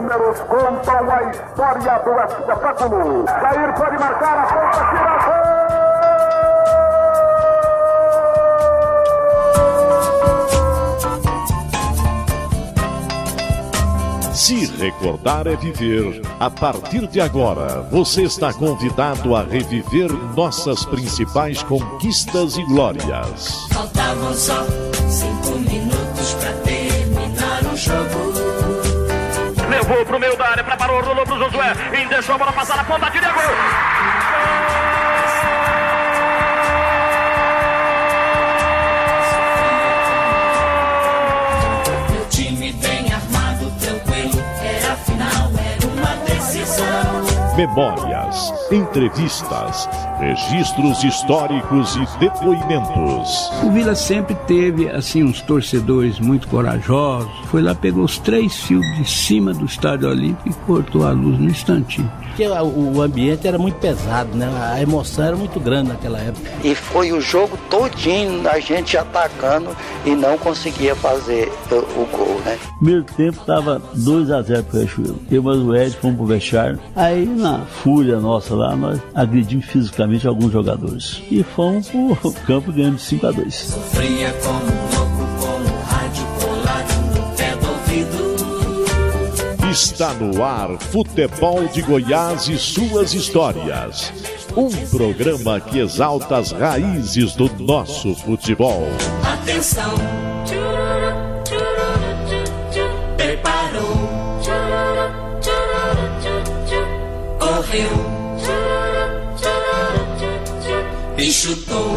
números contam a história do espetáculo. Jair pode marcar a ponta, tira gol! Se recordar é viver. A partir de agora, você está convidado a reviver nossas principais conquistas e glórias. Faltavam só 5 minutos pra terminar o jogo. Levou pro meio da área, preparou, rolou pro Josué, e deixou a bola passar na ponta, tira gol! Memórias, entrevistas, registros históricos e depoimentos. O Vila sempre teve, assim, uns torcedores muito corajosos. Foi lá, pegou os 3 fios de cima do Estádio Olímpico e cortou a luz no instantinho. Porque o ambiente era muito pesado, né? A emoção era muito grande naquela época. E foi o jogo todinho a gente atacando e não conseguia fazer o gol, né? Primeiro tempo estava 2-0 pro Riachuelo. Eu e o Ed fomos pro vestiário. Aí, na fúria nossa lá, nós agredimos fisicamente alguns jogadores. E fomos pro campo ganhando de 5-2. Sofria como louco, com o rádio colado no pé do ouvido. Está no ar Futebol de Goiás e suas histórias. Um programa que exalta as raízes do nosso futebol. Atenção! Preparou! Correu! E chutou!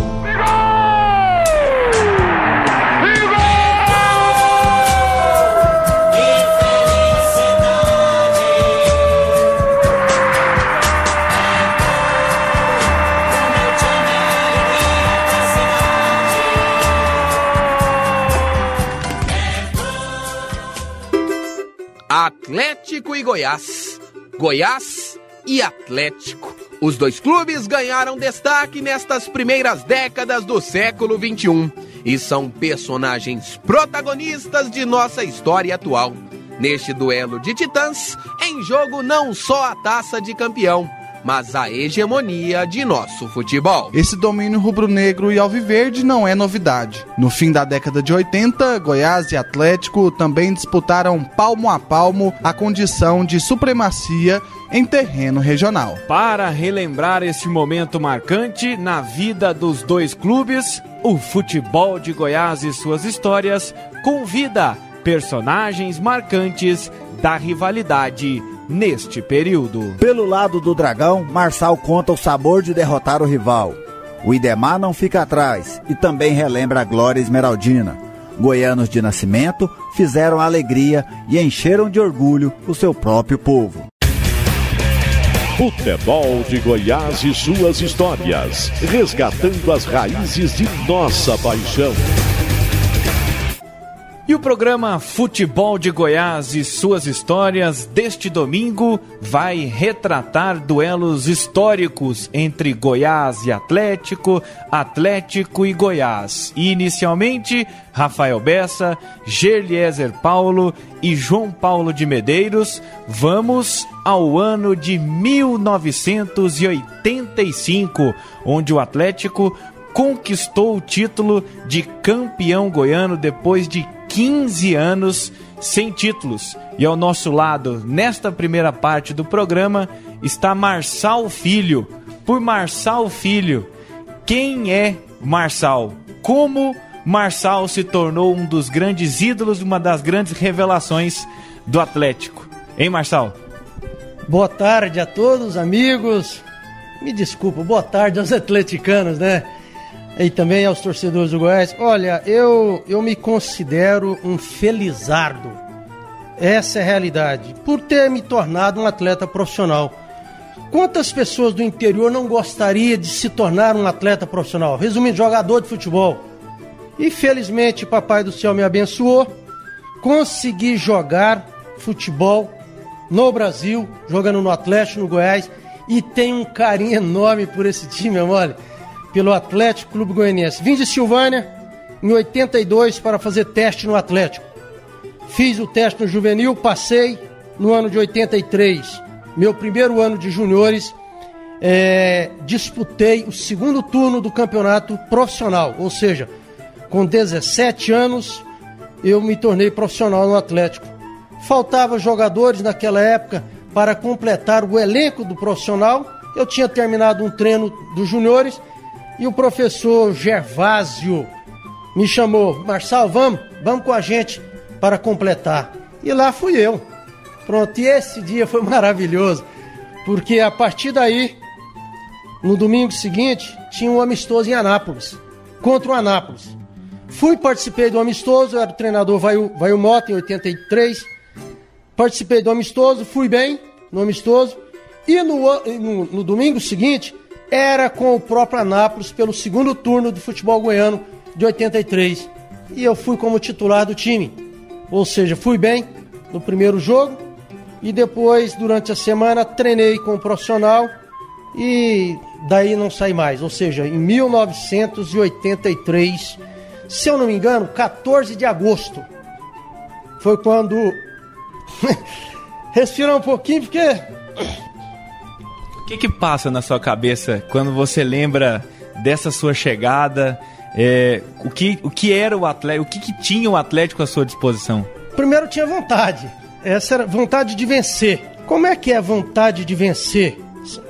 Atlético e Goiás. Goiás e Atlético. Os dois clubes ganharam destaque nestas primeiras décadas do século XXI e são personagens protagonistas de nossa história atual. Neste duelo de titãs, em jogo não só a taça de campeão, mas a hegemonia de nosso futebol. Esse domínio rubro-negro e alviverde não é novidade. No fim da década de 80, Goiás e Atlético também disputaram palmo a palmo a condição de supremacia em terreno regional. Para relembrar este momento marcante na vida dos dois clubes, o Futebol de Goiás e suas histórias convida personagens marcantes da rivalidade neste período. Pelo lado do Dragão, Marçal conta o sabor de derrotar o rival. O Idemar não fica atrás e também relembra a glória esmeraldina. Goianos de nascimento fizeram alegria e encheram de orgulho o seu próprio povo. Futebol de Goiás e suas histórias, resgatando as raízes de nossa paixão. E o programa Futebol de Goiás e suas histórias deste domingo vai retratar duelos históricos entre Goiás e Atlético, Atlético e Goiás. E inicialmente, Rafael Bessa, Gerliezer Paulo e João Paulo de Medeiros, vamos ao ano de 1985, onde o Atlético conquistou o título de campeão goiano depois de 15 anos sem títulos. E ao nosso lado, nesta primeira parte do programa, está Marçal Filho. Por Marçal Filho, quem é Marçal? Como Marçal se tornou um dos grandes ídolos, uma das grandes revelações do Atlético? Hein, Marçal? Boa tarde a todos, amigos. Me desculpa, boa tarde aos atleticanos, né? E também aos torcedores do Goiás. Olha, eu me considero um felizardo. Essa é a realidade. Por ter me tornado um atleta profissional. Quantas pessoas do interior não gostariam de se tornar um atleta profissional? Resumindo, jogador de futebol. E felizmente, Papai do Céu me abençoou. Consegui jogar futebol no Brasil, jogando no Atlético, no Goiás. E tenho um carinho enorme por esse time, olha. Pelo Atlético Clube Goianiense. Vim de Silvânia em 82 para fazer teste no Atlético. Fiz o teste no juvenil, passei, no ano de 83, meu primeiro ano de juniores, disputei o segundo turno do campeonato profissional, ou seja, com 17 anos eu me tornei profissional no Atlético. Faltavam jogadores naquela época para completar o elenco do profissional. Eu tinha terminado um treino dos juniores e o professor Gervásio me chamou: Marçal, vamos com a gente para completar. E lá fui eu. Pronto, e esse dia foi maravilhoso, porque a partir daí, no domingo seguinte, tinha um amistoso em Anápolis, contra o Anápolis. Participei do amistoso, eu era o treinador Vail Mota, em 83. Participei do amistoso, fui bem no amistoso. E no domingo seguinte, era com o próprio Anápolis, pelo segundo turno do futebol goiano de 83. E eu fui como titular do time. Ou seja, fui bem no primeiro jogo. E depois, durante a semana, treinei com o profissional. E daí não saí mais. Ou seja, em 1983, se eu não me engano, 14 de agosto, foi quando... Respirar um pouquinho, porque... O que passa na sua cabeça quando você lembra dessa sua chegada? O que era o Atlético? O que tinha o Atlético à sua disposição? Primeiro tinha vontade. Essa era vontade de vencer. Como é que é a vontade de vencer?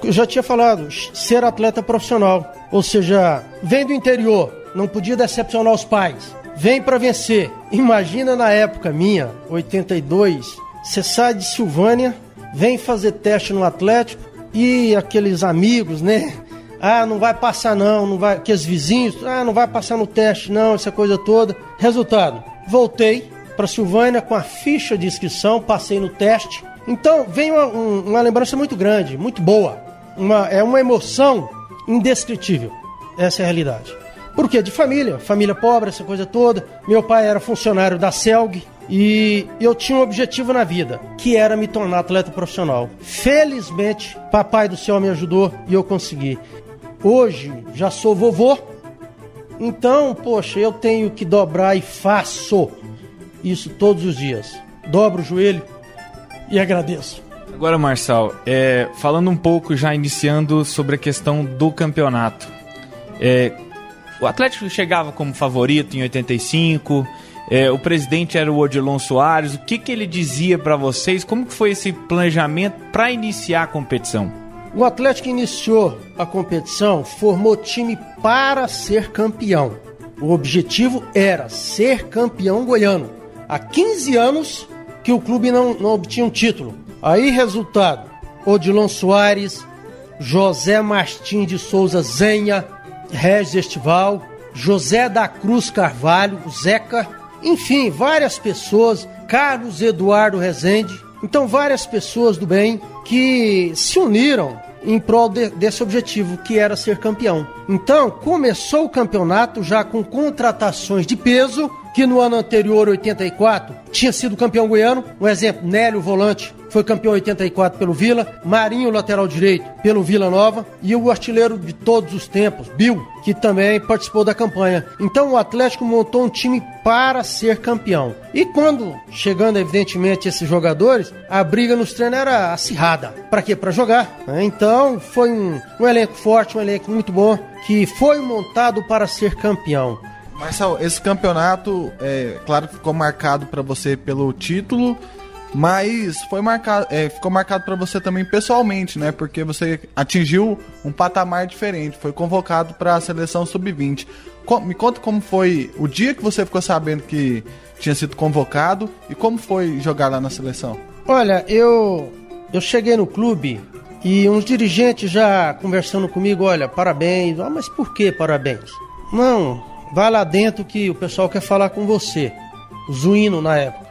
Eu já tinha falado, ser atleta profissional. Ou seja, vem do interior, não podia decepcionar os pais. Vem para vencer. Imagina na época minha, 82, você sai de Silvânia, vem fazer teste no Atlético e aqueles amigos, né? Ah, não vai passar não vai... Aqueles vizinhos, não vai passar no teste não, essa coisa toda. Resultado, voltei para Silvânia com a ficha de inscrição, passei no teste. Então, vem uma lembrança muito grande, muito boa. É uma emoção indescritível. Essa é a realidade. Por quê? De família pobre, essa coisa toda. Meu pai era funcionário da Celg e eu tinha um objetivo na vida, que era me tornar atleta profissional. Felizmente, papai do céu me ajudou e eu consegui. Hoje, já sou vovô, então, poxa, eu tenho que dobrar e faço isso todos os dias. Dobro o joelho e agradeço. Agora, Marçal, falando um pouco, já iniciando sobre a questão do campeonato. O Atlético chegava como favorito em 85, o presidente era o Odilon Soares. O que ele dizia para vocês? Como que foi esse planejamento para iniciar a competição? O Atlético iniciou a competição, formou time para ser campeão. O objetivo era ser campeão goiano. Há 15 anos que o clube não obtinha um título. Aí, resultado, Odilon Soares, José Martim de Souza Zenha, Regis Estival, José da Cruz Carvalho, Zeca, enfim, várias pessoas, Carlos Eduardo Rezende. Então, várias pessoas do bem que se uniram em prol desse objetivo, que era ser campeão. Então, começou o campeonato já com contratações de peso, que no ano anterior, 84, tinha sido campeão goiano. Um exemplo, Nélio, volante, foi campeão em 84 pelo Vila, Marinho, lateral direito, pelo Vila Nova, e o artilheiro de todos os tempos, Bill, que também participou da campanha. Então o Atlético montou um time para ser campeão. E quando, chegando evidentemente esses jogadores, a briga nos treinos era acirrada. Para quê? Para jogar. Então foi um elenco forte, um elenco muito bom, que foi montado para ser campeão. Marçal, esse campeonato, claro que ficou marcado para você pelo título, mas ficou marcado para você também pessoalmente, né? Porque você atingiu um patamar diferente, foi convocado para a seleção sub-20. Me conta como foi o dia que você ficou sabendo que tinha sido convocado e como foi jogar lá na seleção. Olha, eu cheguei no clube e uns dirigentes já conversando comigo, olha, parabéns. Mas por que parabéns? Não, vai lá dentro que o pessoal quer falar com você. O Zuino na época.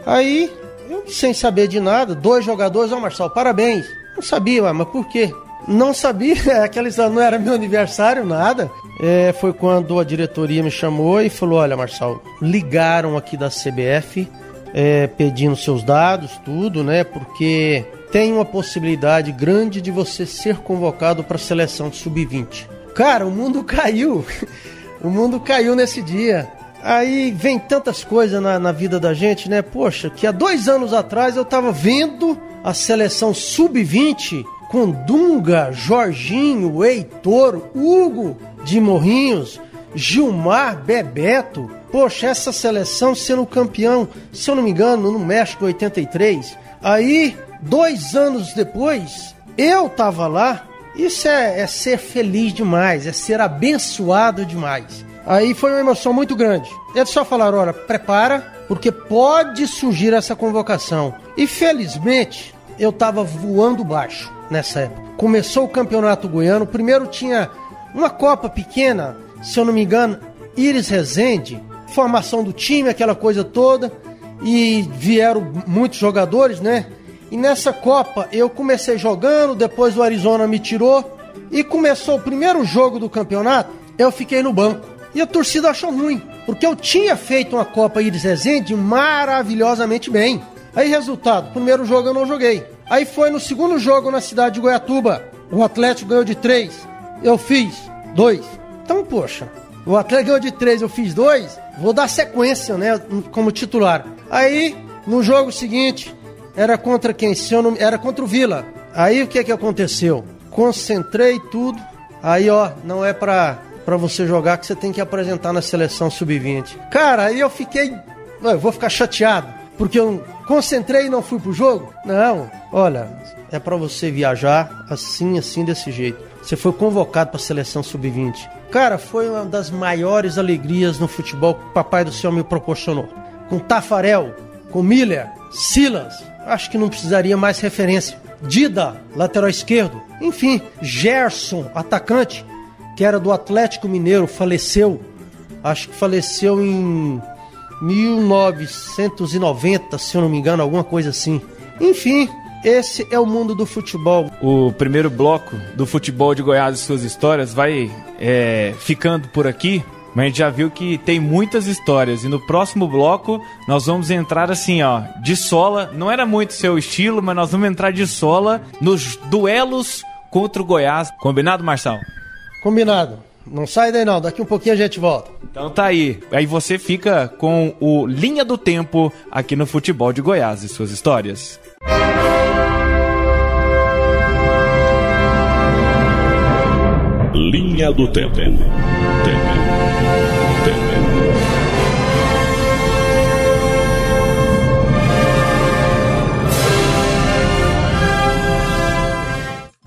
Aí, eu sem saber de nada, 2 jogadores, Marçal, parabéns. Não sabia, mas por quê? Não sabia, aquela história, não era meu aniversário, nada. Foi quando a diretoria me chamou e falou, olha, Marçal, ligaram aqui da CBF, pedindo seus dados, tudo, né, porque tem uma possibilidade grande de você ser convocado para a seleção sub-20. Cara, o mundo caiu. O mundo caiu nesse dia. Aí vem tantas coisas na vida da gente, né? Poxa, que há 2 anos atrás eu tava vendo a seleção sub-20 com Dunga, Jorginho, Heitor, Hugo de Morrinhos, Gilmar, Bebeto. Poxa, essa seleção sendo campeão, se eu não me engano, no México 83. Aí, 2 anos depois, eu tava lá. Isso é ser feliz demais, é ser abençoado demais. Aí foi uma emoção muito grande. Eles só falaram, olha, prepara, porque pode surgir essa convocação. E felizmente, eu tava voando baixo nessa época. Começou o Campeonato Goiano, primeiro tinha uma Copa pequena, se eu não me engano, Iris Rezende, formação do time, aquela coisa toda, e vieram muitos jogadores, né? E nessa Copa eu comecei jogando, depois o Arizona me tirou, e começou o primeiro jogo do campeonato, eu fiquei no banco. E a torcida achou ruim, porque eu tinha feito uma Copa Iris Rezende maravilhosamente bem. Aí resultado, primeiro jogo eu não joguei. Aí foi no segundo jogo na cidade de Goiatuba, o Atlético ganhou de 3, eu fiz 2. Então, poxa, o Atlético ganhou de 3, eu fiz 2, vou dar sequência, né, como titular. Aí, no jogo seguinte, era contra quem? Era contra o Vila. Aí o que aconteceu? Concentrei tudo, aí ó, não é pra você jogar que você tem que apresentar na seleção sub-20. Cara, aí eu vou ficar chateado, porque eu concentrei e não fui pro jogo? Não, olha, é pra você viajar assim, desse jeito. Você foi convocado pra seleção sub-20. Cara, foi uma das maiores alegrias no futebol que o Papai do Céu me proporcionou. Com Tafarel, com Miller, Silas, acho que não precisaria mais referência. Dida, lateral esquerdo. Enfim, Gerson, atacante, que era do Atlético Mineiro, faleceu. Acho que faleceu em 1990, se eu não me engano, alguma coisa assim. Enfim, esse é o mundo do futebol. O primeiro bloco do Futebol de Goiás e suas histórias vai ficando por aqui. Mas a gente já viu que tem muitas histórias. E no próximo bloco nós vamos entrar assim, ó, de sola. Não era muito seu estilo, mas nós vamos entrar de sola nos duelos contra o Goiás. Combinado, Marçal? Combinado. Não sai daí não, daqui um pouquinho a gente volta. Então tá aí. Aí você fica com o Linha do Tempo aqui no Futebol de Goiás e suas histórias. Linha do Tempo.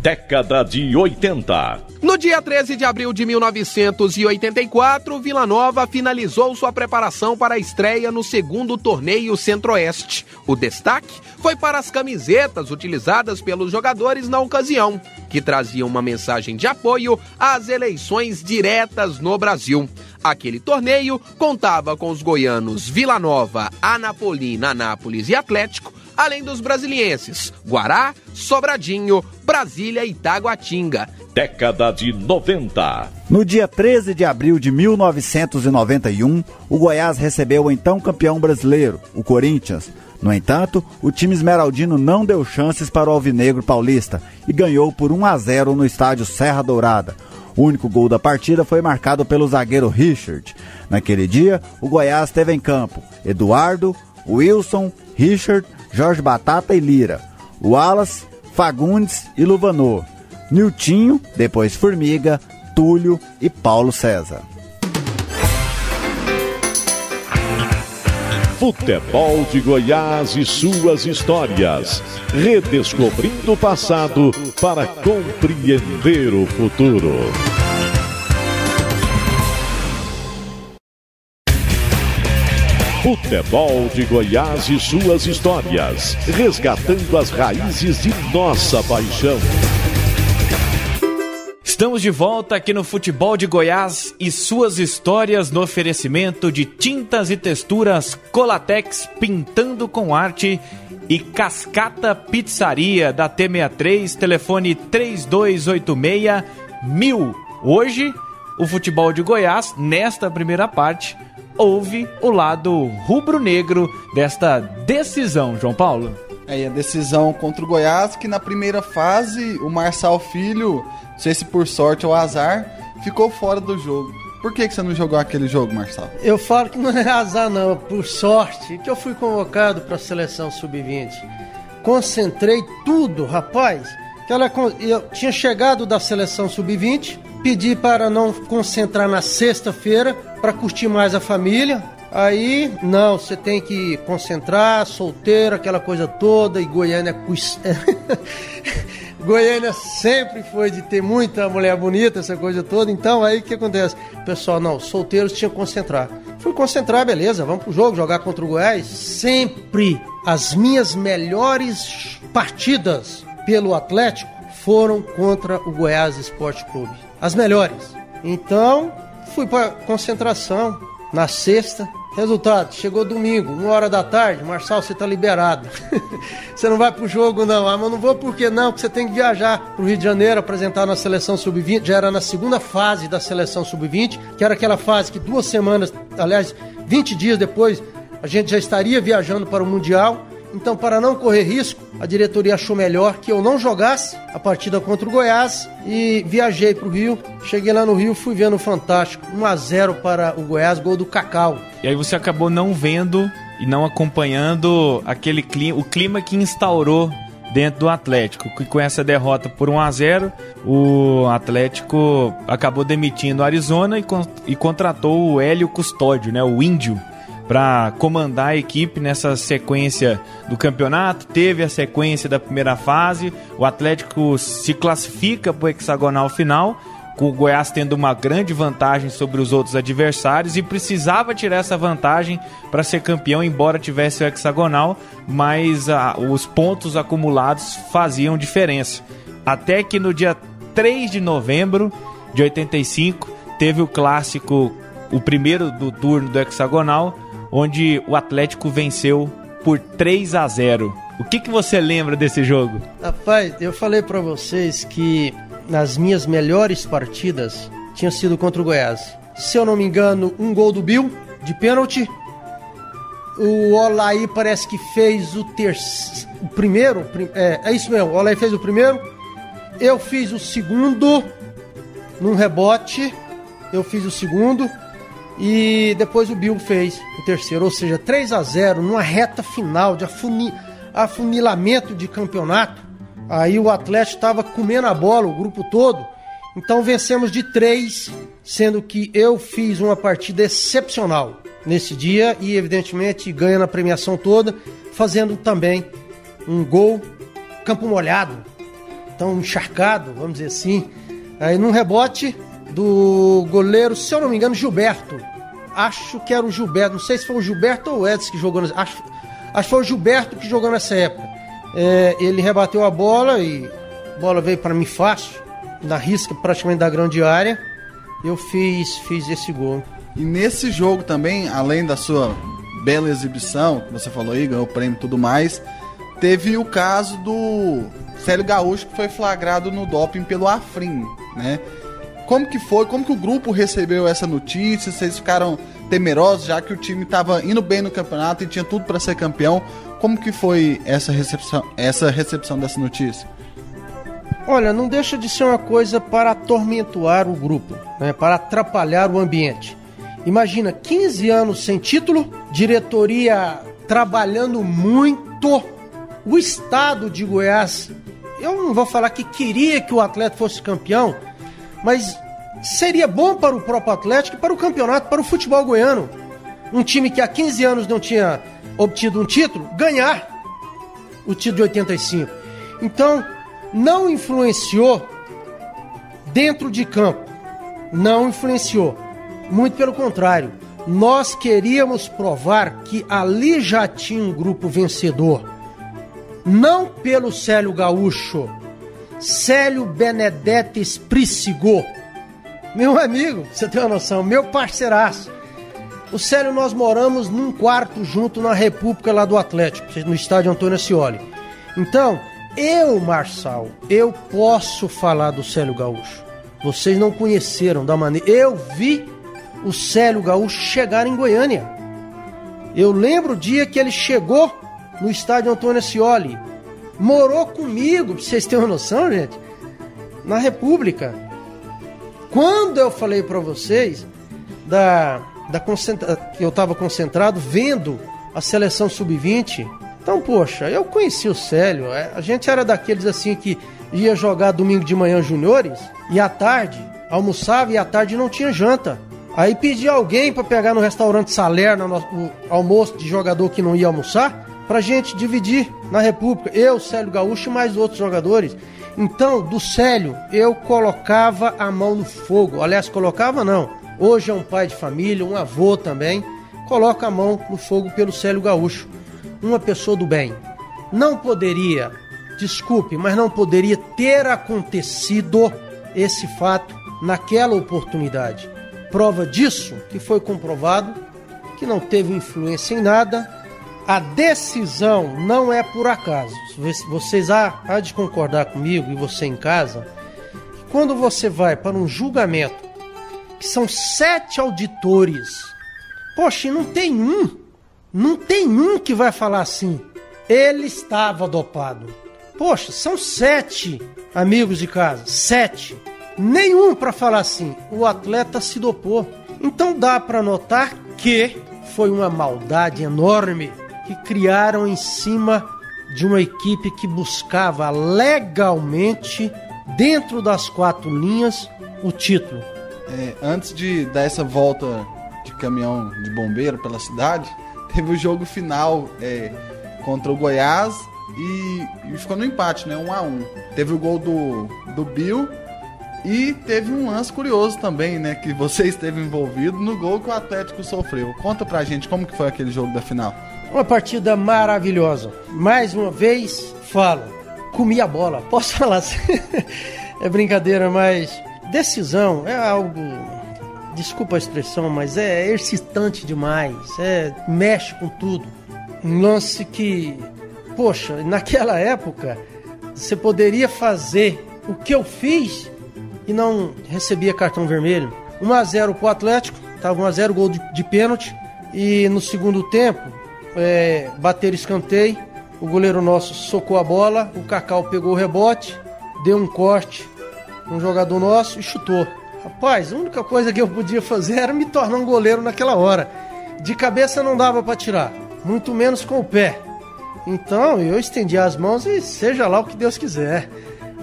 Década de 80. No dia 13 de abril de 1984, Vila Nova finalizou sua preparação para a estreia no segundo torneio Centro-Oeste. O destaque foi para as camisetas utilizadas pelos jogadores na ocasião, que traziam uma mensagem de apoio às eleições diretas no Brasil. Aquele torneio contava com os goianos Vila Nova, Anapolina, Anápolis e Atlético, além dos brasilienses Guará, Sobradinho, Brasília e Taguatinga. Década de 90. No dia 13 de abril de 1991, o Goiás recebeu o então campeão brasileiro, o Corinthians. No entanto, o time esmeraldino não deu chances para o alvinegro paulista e ganhou por 1-0 no estádio Serra Dourada. O único gol da partida foi marcado pelo zagueiro Richard. Naquele dia, o Goiás teve em campo Eduardo, Wilson, Richard, Jorge Batata e Lira, Wallace, Fagundes e Luvanor, Niltinho, depois Formiga, Túlio e Paulo César. Futebol de Goiás e suas histórias. Redescobrindo o passado para compreender o futuro. Futebol de Goiás e suas histórias. Resgatando as raízes de nossa paixão. Estamos de volta aqui no Futebol de Goiás e suas histórias no oferecimento de tintas e texturas Colatex Pintando com Arte e Cascata Pizzaria da T63, telefone 3286-1000. Hoje, o Futebol de Goiás, nesta primeira parte, houve o lado rubro-negro desta decisão, João Paulo. É, a decisão contra o Goiás, que na primeira fase o Marçal Filho, não sei se por sorte ou azar, ficou fora do jogo. Por que você não jogou aquele jogo, Marçal? Eu falo que não é azar não, por sorte, que eu fui convocado para a seleção sub-20. Concentrei tudo, rapaz. Eu tinha chegado da seleção sub-20, pedi para não concentrar na sexta-feira, para curtir mais a família. Aí, não, você tem que concentrar, solteiro, aquela coisa toda, e Goiânia... Goiânia sempre foi de ter muita mulher bonita, essa coisa toda. Então, aí o que acontece? Pessoal, não, solteiros tinham que concentrar. Fui concentrar, beleza, vamos pro jogo, jogar contra o Goiás. Sempre as minhas melhores partidas pelo Atlético foram contra o Goiás Esporte Clube. As melhores. Então, fui pra concentração na sexta. Resultado, chegou domingo, 1h da tarde, Marçal, você tá liberado. Você não vai pro jogo não. Ah, mas não vou por quê? Não, porque você tem que viajar pro Rio de Janeiro, apresentar na seleção sub-20. Já era na segunda fase da seleção sub-20, que era aquela fase que 2 semanas, aliás, 20 dias depois, a gente já estaria viajando para o Mundial. Então, para não correr risco, a diretoria achou melhor que eu não jogasse a partida contra o Goiás e viajei para o Rio. Cheguei lá no Rio, fui vendo o Fantástico, 1-0 para o Goiás, gol do Cacau. E aí você acabou não vendo e não acompanhando o clima que instaurou dentro do Atlético, que com essa derrota por 1-0, o Atlético acabou demitindo o Arizona e contratou o Hélio Custódio, né, o Índio, para comandar a equipe nessa sequência do campeonato. Teve a sequência da primeira fase, o Atlético se classifica para o hexagonal final, com o Goiás tendo uma grande vantagem sobre os outros adversários e precisava tirar essa vantagem para ser campeão, embora tivesse o hexagonal, mas os pontos acumulados faziam diferença. Até que no dia 3 de novembro de 85 teve o clássico, o primeiro do turno do hexagonal, onde o Atlético venceu por 3-0. O que você lembra desse jogo? Rapaz, eu falei pra vocês que nas minhas melhores partidas tinha sido contra o Goiás. Se eu não me engano, um gol do Bill, de pênalti. O Olaí parece que fez o primeiro. É isso mesmo, o Olaí fez o primeiro. Eu fiz o segundo, num rebote. Eu fiz o segundo. E depois o Bill fez o terceiro, ou seja, 3-0 numa reta final de afunilamento de campeonato. Aí o Atlético estava comendo a bola, o grupo todo. Então vencemos de 3, sendo que eu fiz uma partida excepcional nesse dia e evidentemente ganhando a premiação toda, fazendo também um gol campo molhado, tão encharcado, vamos dizer assim. Aí num rebote do goleiro, se eu não me engano, Gilberto. Acho que era o Gilberto, não sei se foi o Gilberto ou o Edson que jogou, acho que foi o Gilberto que jogou nessa época. Ele rebateu a bola e a bola veio para mim fácil, na risca praticamente da grande área. Eu fiz esse gol. E nesse jogo também, além da sua bela exibição, que você falou aí, ganhou o prêmio e tudo mais, teve o caso do Célio Gaúcho, que foi flagrado no doping pelo Afrim, né? Como que foi? Como que o grupo recebeu essa notícia? Vocês ficaram temerosos, já que o time estava indo bem no campeonato e tinha tudo para ser campeão? Como que foi essa recepção dessa notícia? Olha, não deixa de ser uma coisa para atormentar o grupo, né? Para atrapalhar o ambiente. Imagina, 15 anos sem título, diretoria trabalhando muito, o estado de Goiás, eu não vou falar que queria que o Atlético fosse campeão, mas seria bom para o próprio Atlético e para o campeonato, para o futebol goiano. Um time que há 15 anos não tinha obtido um título, ganhar o título de 85. Então, não influenciou dentro de campo. Não influenciou. Muito pelo contrário. Nós queríamos provar que ali já tinha um grupo vencedor. Não pelo Célio Gaúcho, Célio Benedetti Espricigo, meu amigo, você tem uma noção, meu parceiraço. O Célio, nós moramos num quarto junto na República lá do Atlético, no estádio Antônio Ascioli. Então, Marçal, eu posso falar do Célio Gaúcho. Vocês não conheceram da maneira... Eu vi o Célio Gaúcho chegar em Goiânia. Eu lembro o dia que ele chegou no estádio Antônio Ascioli. Morou comigo, pra vocês terem uma noção, gente, na República. Quando eu falei pra vocês que eu estava concentrado vendo a seleção sub-20. Então, poxa, eu conheci o Célio. A gente era daqueles assim que ia jogar domingo de manhã juniores e à tarde almoçava e à tarde não tinha janta. Aí pedia alguém para pegar no restaurante Salerno o almoço de jogador que não ia almoçar, pra gente dividir na República. Eu, Célio Gaúcho e mais outros jogadores. Então, do Célio, eu colocava a mão no fogo. Aliás, colocava não. Hoje é um pai de família, um avô também. Coloca a mão no fogo pelo Célio Gaúcho. Uma pessoa do bem. Não poderia, desculpe, mas não poderia ter acontecido esse fato naquela oportunidade. Prova disso, que foi comprovado, que não teve influência em nada. A decisão não é por acaso. Vocês há de concordar comigo, e você em casa, que quando você vai para um julgamento, que são 7 auditores, poxa, e não tem um que vai falar assim, ele estava dopado. Poxa, são 7 amigos de casa, 7. Nenhum para falar assim, o atleta se dopou. Então dá para notar que foi uma maldade enorme que criaram em cima de uma equipe que buscava legalmente, dentro das 4 linhas, o título. Antes de dar essa volta de caminhão de bombeiro pela cidade, teve o jogo final contra o Goiás e ficou no empate, né? 1-1. Teve o gol do Bill e teve um lance curioso também, né? Que você esteve envolvido no gol que o Atlético sofreu. Conta pra gente como que foi aquele jogo da final. Uma partida maravilhosa. Mais uma vez, falo, comi a bola. Posso falar assim? É brincadeira, mas decisão é algo, desculpa a expressão, mas é excitante demais. Mexe com tudo. Um lance que, poxa, naquela época, você poderia fazer o que eu fiz e não recebia cartão vermelho. 1-0 pro Atlético, tava 1-0, gol de pênalti. E no segundo tempo, bater escanteio, o goleiro nosso socou a bola, o Cacau pegou o rebote, deu um corte um jogador nosso e chutou. Rapaz, a única coisa que eu podia fazer era me tornar um goleiro naquela hora. De cabeça não dava para tirar, muito menos com o pé. Então eu estendi as mãos e seja lá o que Deus quiser.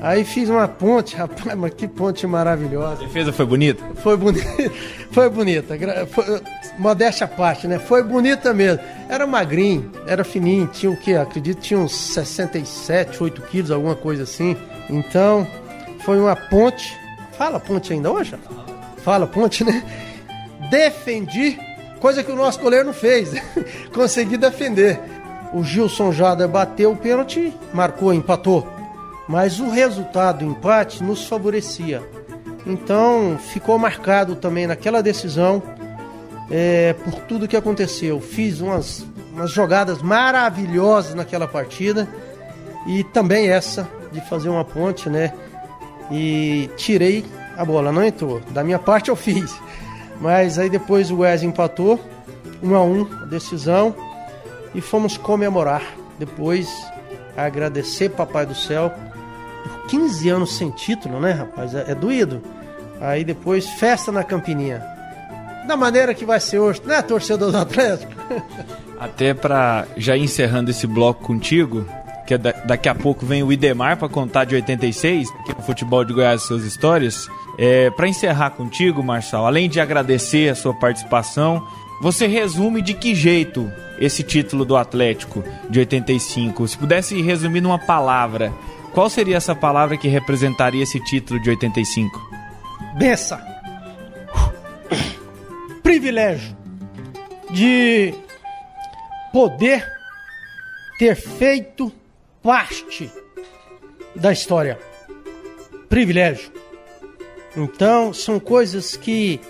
Aí fiz uma ponte, rapaz, mas que ponte maravilhosa. A defesa foi bonita? Foi bonita, foi bonita. Modéstia à parte, né? Foi bonita mesmo. Era magrinho, era fininho, tinha o quê? Acredito que tinha uns 67, 8 quilos, alguma coisa assim. Então, foi uma ponte. Fala ponte ainda hoje? Fala ponte, né? Defendi, coisa que o nosso goleiro não fez. Consegui defender. O Gilson Jader bateu o pênalti, marcou, empatou. Mas o resultado do empate nos favorecia. Então ficou marcado também naquela decisão por tudo que aconteceu. Fiz umas jogadas maravilhosas naquela partida. E também essa de fazer uma ponte, né? E tirei a bola, não entrou. Da minha parte eu fiz. Mas aí depois o Goiás empatou 1-1, a decisão. E fomos comemorar. Depois agradecer Papai do Céu. 15 anos sem título, né, rapaz? É doído. Aí depois, festa na Campininha. Da maneira que vai ser hoje, né, torcedor do Atlético? Até pra já encerrando esse bloco contigo, que daqui a pouco vem o Idemar pra contar de 86, aqui no Futebol de Goiás e suas histórias. Pra encerrar contigo, Marçal, além de agradecer a sua participação, você resume de que jeito esse título do Atlético de 85? Se pudesse resumir numa palavra, qual seria essa palavra que representaria esse título de 85? Benção. Privilégio de poder ter feito parte da história. Privilégio. Então, são coisas que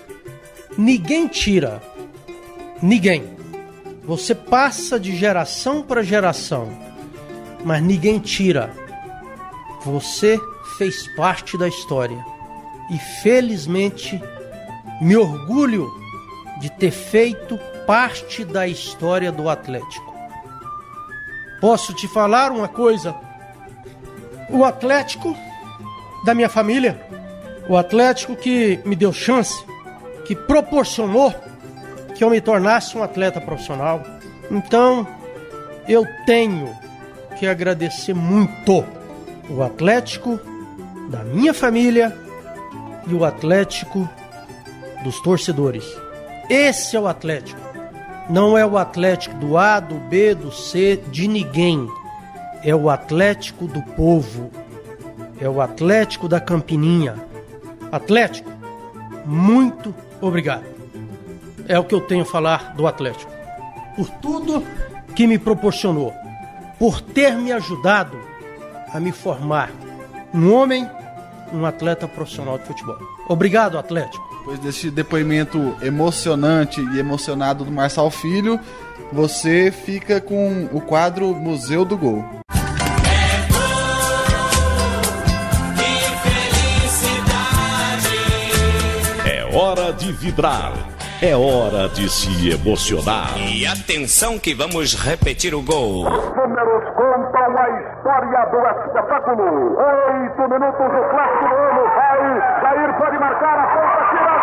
ninguém tira. Ninguém. Você passa de geração para geração, mas ninguém tira. Você fez parte da história. E felizmente me orgulho de ter feito parte da história do Atlético. Posso te falar uma coisa? O Atlético da minha família, o Atlético que me deu chance, que proporcionou que eu me tornasse um atleta profissional. Então, eu tenho que agradecer muito o Atlético da minha família e o Atlético dos torcedores. Esse é o Atlético. Não é o Atlético do A, do B, do C, de ninguém. É o Atlético do povo. É o Atlético da Campininha. Atlético, muito obrigado. É o que eu tenho a falar do Atlético. Por tudo que me proporcionou. Por ter me ajudado a me formar um homem, um atleta profissional de futebol. Obrigado, Atlético. Depois desse depoimento emocionante e emocionado do Marçal Filho, você fica com o quadro Museu do Gol. É hora de vibrar. É hora de se emocionar. E atenção que vamos repetir o gol. Números contam a história do espetáculo. 8 minutos do clássico do ano. Aí, Jair pode marcar a ponta, tira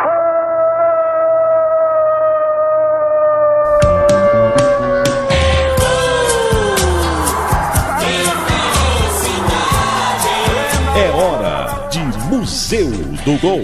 É hora de Museu do Gol.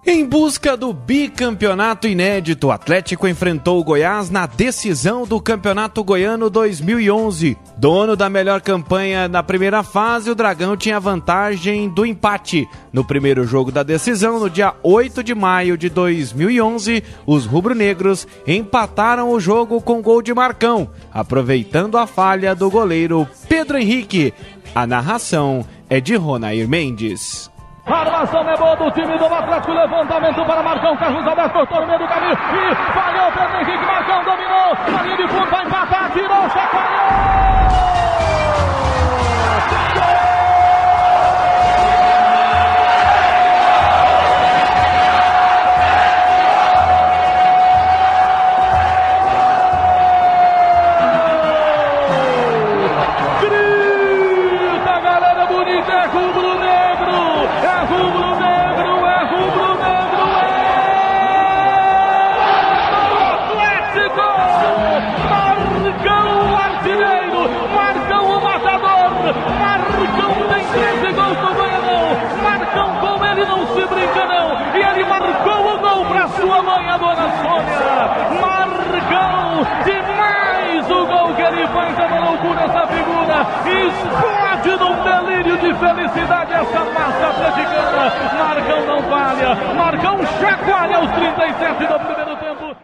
Em busca do bicampeonato inédito, o Atlético enfrentou o Goiás na decisão do Campeonato Goiano 2011. Dono da melhor campanha na primeira fase, o Dragão tinha vantagem do empate. No primeiro jogo da decisão, no dia 8 de maio de 2011, os rubro-negros empataram o jogo com gol de Marcão, aproveitando a falha do goleiro Pedro Henrique. A narração é de Ronair Mendes. A armação é boa do time do Atlético, levantamento para Marcão, Carlos Alberto cortou no meio do caminho e falhou Pedro Henrique, Marcão dominou, na linha de fundo vai empatar, tirou, chacoalhou! Grita, galera bonita, é rubro-negro! É rubro-negro, é rubro-negro, Atlético! Marcão o artilheiro, Marcão o matador, Marcão tem 13 gols no Goianão, Marcão com ele não se brinca não, e ele marcou o gol pra sua mãe, a dona Sônia, Marcão, demais o gol que ele faz, é uma loucura essa figura, explode num delírio de felicidade essa massa atleticana. Marcão não falha, Marcão chacoalha aos 37 do primeiro tempo.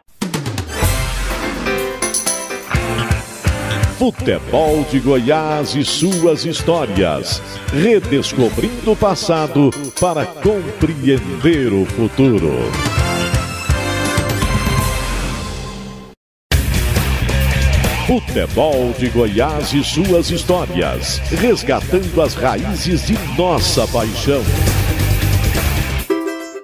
Futebol de Goiás e suas histórias. Redescobrindo o passado para compreender o futuro. Futebol de Goiás e suas histórias. Resgatando as raízes de nossa paixão.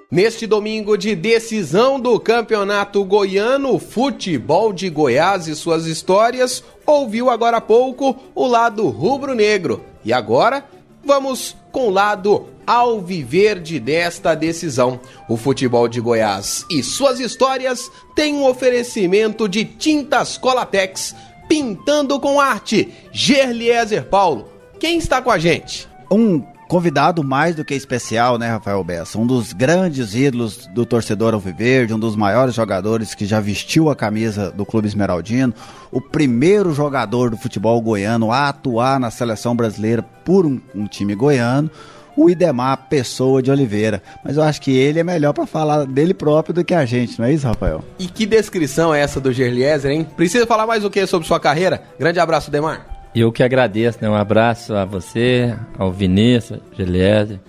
Neste domingo de decisão do Campeonato Goiano, Futebol de Goiás e suas histórias, ouviu agora há pouco o lado rubro-negro. E agora, vamos com o lado alviverde desta decisão. O Futebol de Goiás e suas histórias tem um oferecimento de Tintas Colatex, pintando com arte. Gerliezer Paulo, quem está com a gente? Um convidado mais do que especial, né, Rafael Bessa? Um dos grandes ídolos do torcedor alviverde, um dos maiores jogadores que já vestiu a camisa do Clube Esmeraldino, o primeiro jogador do futebol goiano a atuar na seleção brasileira por um time goiano, o Idemar Pessoa de Oliveira. Mas eu acho que ele é melhor para falar dele próprio do que a gente, não é isso, Rafael? E que descrição é essa do Gerliezer, hein? Precisa falar mais o que sobre sua carreira? Grande abraço, Idemar. Eu que agradeço, né? Um abraço a você, ao Vinícius, Gerliezer,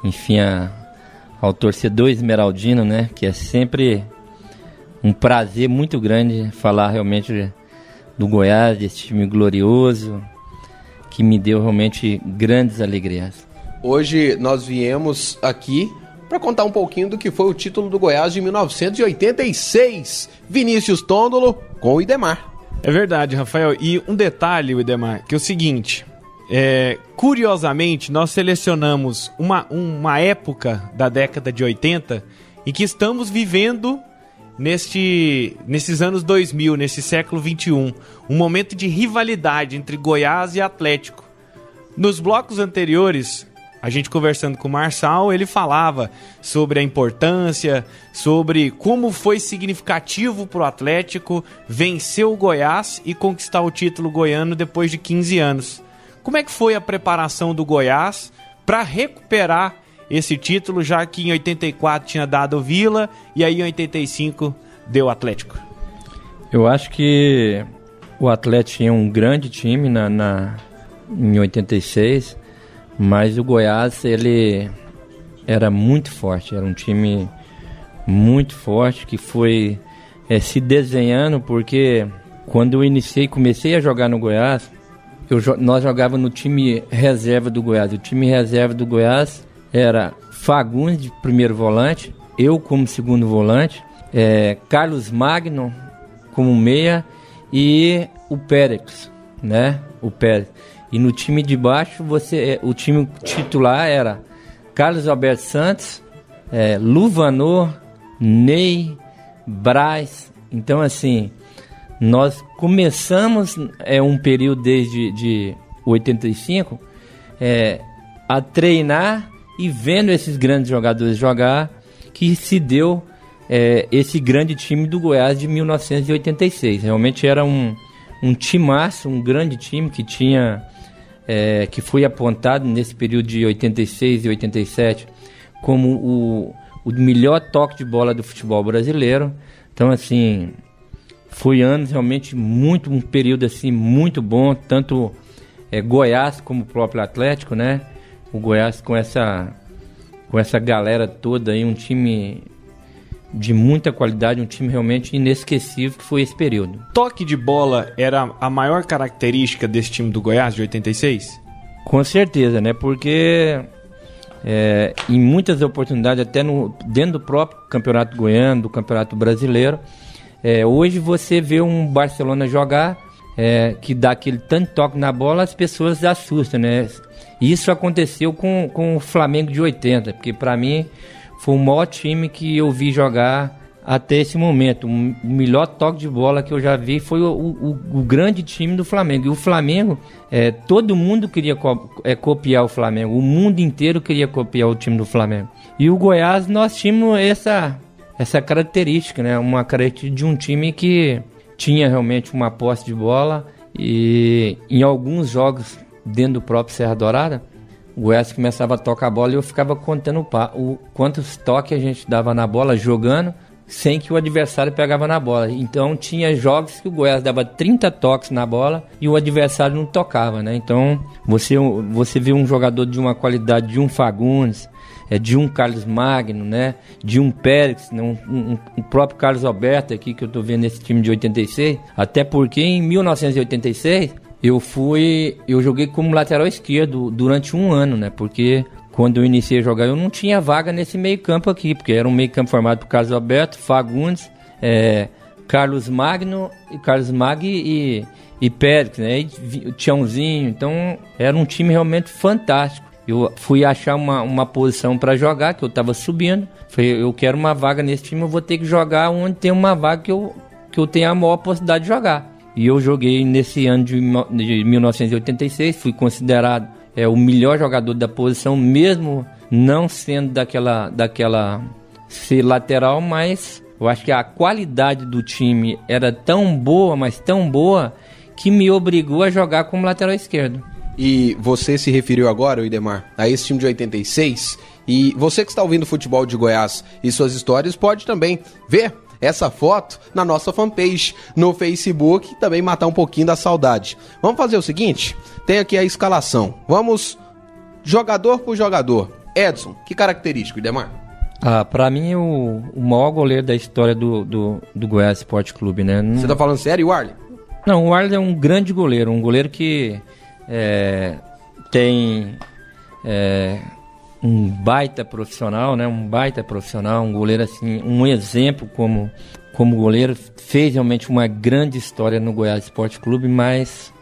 enfim, ao torcedor esmeraldino, né? Que é sempre um prazer muito grande falar realmente do Goiás, desse time glorioso, que me deu realmente grandes alegrias. Hoje nós viemos aqui para contar um pouquinho do que foi o título do Goiás de 1986. Vinícius Tondolo com o Idemar. É verdade, Rafael. E um detalhe, Idemar, que é o seguinte: curiosamente, nós selecionamos uma época da década de 80 em que estamos vivendo nesses anos 2000, nesse século 21, um momento de rivalidade entre Goiás e Atlético. Nos blocos anteriores, a gente conversando com o Marçal, ele falava sobre a importância, sobre como foi significativo para o Atlético vencer o Goiás e conquistar o título goiano depois de 15 anos. Como é que foi a preparação do Goiás para recuperar esse título, já que em 84 tinha dado o Vila e aí em 85 deu o Atlético? Eu acho que o Atlético tinha um grande time em 86, mas o Goiás ele era muito forte, era um time muito forte que foi se desenhando, porque quando eu comecei a jogar no Goiás, nós jogávamos no time reserva do Goiás. O time reserva do Goiás era Fagundes de primeiro volante, eu como segundo volante, Carlos Magno como meia e o Pérez, né? O Pérez. E no time de baixo, o time titular era Carlos Alberto Santos, Luvanor, Ney, Braz. Então, assim, nós começamos um período desde 85 a treinar e vendo esses grandes jogadores jogar, que se deu esse grande time do Goiás de 1986. Realmente era um timaço, um grande time que tinha... que foi apontado nesse período de 86 e 87 como o melhor toque de bola do futebol brasileiro. Então, assim, foi anos realmente um período assim muito bom, tanto Goiás como o próprio Atlético, né? O Goiás com essa galera toda aí, um time de muita qualidade, um time realmente inesquecível que foi esse período. Toque de bola era a maior característica desse time do Goiás de 86? Com certeza, né? Porque em muitas oportunidades, até dentro do próprio Campeonato Goiano, do Campeonato Brasileiro, hoje você vê um Barcelona jogar, que dá aquele tanto toque na bola, as pessoas assustam, né? Isso aconteceu com o Flamengo de 80, porque para mim foi o maior time que eu vi jogar até esse momento. O melhor toque de bola que eu já vi foi o grande time do Flamengo. E o Flamengo, todo mundo queria copiar o Flamengo. O mundo inteiro queria copiar o time do Flamengo. E o Goiás, nós tínhamos essa característica, né? Uma característica de um time que tinha realmente uma posse de bola. E em alguns jogos dentro do próprio Serra Dourada, o Goiás começava a tocar a bola e eu ficava contando quantos toques a gente dava na bola jogando sem que o adversário pegava na bola. Então tinha jogos que o Goiás dava 30 toques na bola e o adversário não tocava, né? Então você vê um jogador de uma qualidade de um Fagundes, de um Carlos Magno, né? De um Pérez, né? O próprio Carlos Alberto aqui que eu tô vendo nesse time de 86, até porque em 1986 eu joguei como lateral esquerdo durante um ano, né? Porque quando eu iniciei a jogar eu não tinha vaga nesse meio campo aqui, porque era um meio campo formado por Carlos Alberto, Fagundes, Carlos Magno e Pérez, né? E Tiãozinho. Então era um time realmente fantástico. Eu fui achar uma posição para jogar, que eu estava subindo. Falei, eu quero uma vaga nesse time, eu vou ter que jogar onde tem uma vaga que eu tenha a maior possibilidade de jogar. E eu joguei nesse ano de 1986, fui considerado o melhor jogador da posição, mesmo não sendo daquela ser lateral, mas eu acho que a qualidade do time era tão boa, mas tão boa, que me obrigou a jogar como lateral esquerdo. E você se referiu agora, Idemar, a esse time de 86, e você que está ouvindo o Futebol de Goiás e suas histórias pode também ver essa foto na nossa fanpage no Facebook e também matar um pouquinho da saudade. Vamos fazer o seguinte, tem aqui a escalação, vamos jogador por jogador. Edson, que característico, Idemar? Pra mim o maior goleiro da história do Goiás Esporte Clube, né? Você tá falando sério, o Arlen? Não, o Arlen é um grande goleiro, um goleiro que tem um baita profissional, né? Um baita profissional, um goleiro assim, um exemplo como goleiro, fez realmente uma grande história no Goiás Esporte Clube, mas...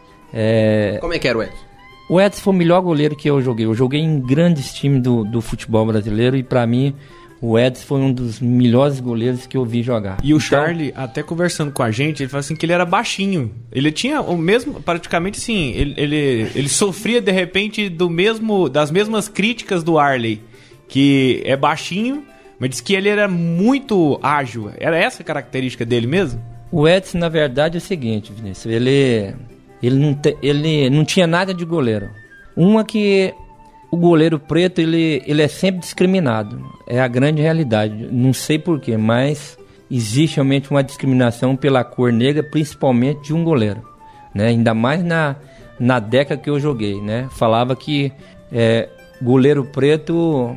Como é que era o Edson? O Edson foi o melhor goleiro que eu joguei. Eu joguei em grandes times do futebol brasileiro e pra mim o Edson foi um dos melhores goleiros que eu vi jogar. E o Charlie, até conversando com a gente, ele falou assim que ele era baixinho. Ele tinha o mesmo, praticamente assim, ele sofria de repente das mesmas críticas do Arley, que é baixinho, mas diz que ele era muito ágil. Era essa a característica dele mesmo? O Edson, na verdade, é o seguinte, Vinícius, ele não tinha nada de goleiro. Uma que o goleiro preto, ele é sempre discriminado. É a grande realidade. Não sei porquê, mas existe realmente uma discriminação pela cor negra, principalmente de um goleiro, né? Ainda mais na década que eu joguei, né? Falava que goleiro preto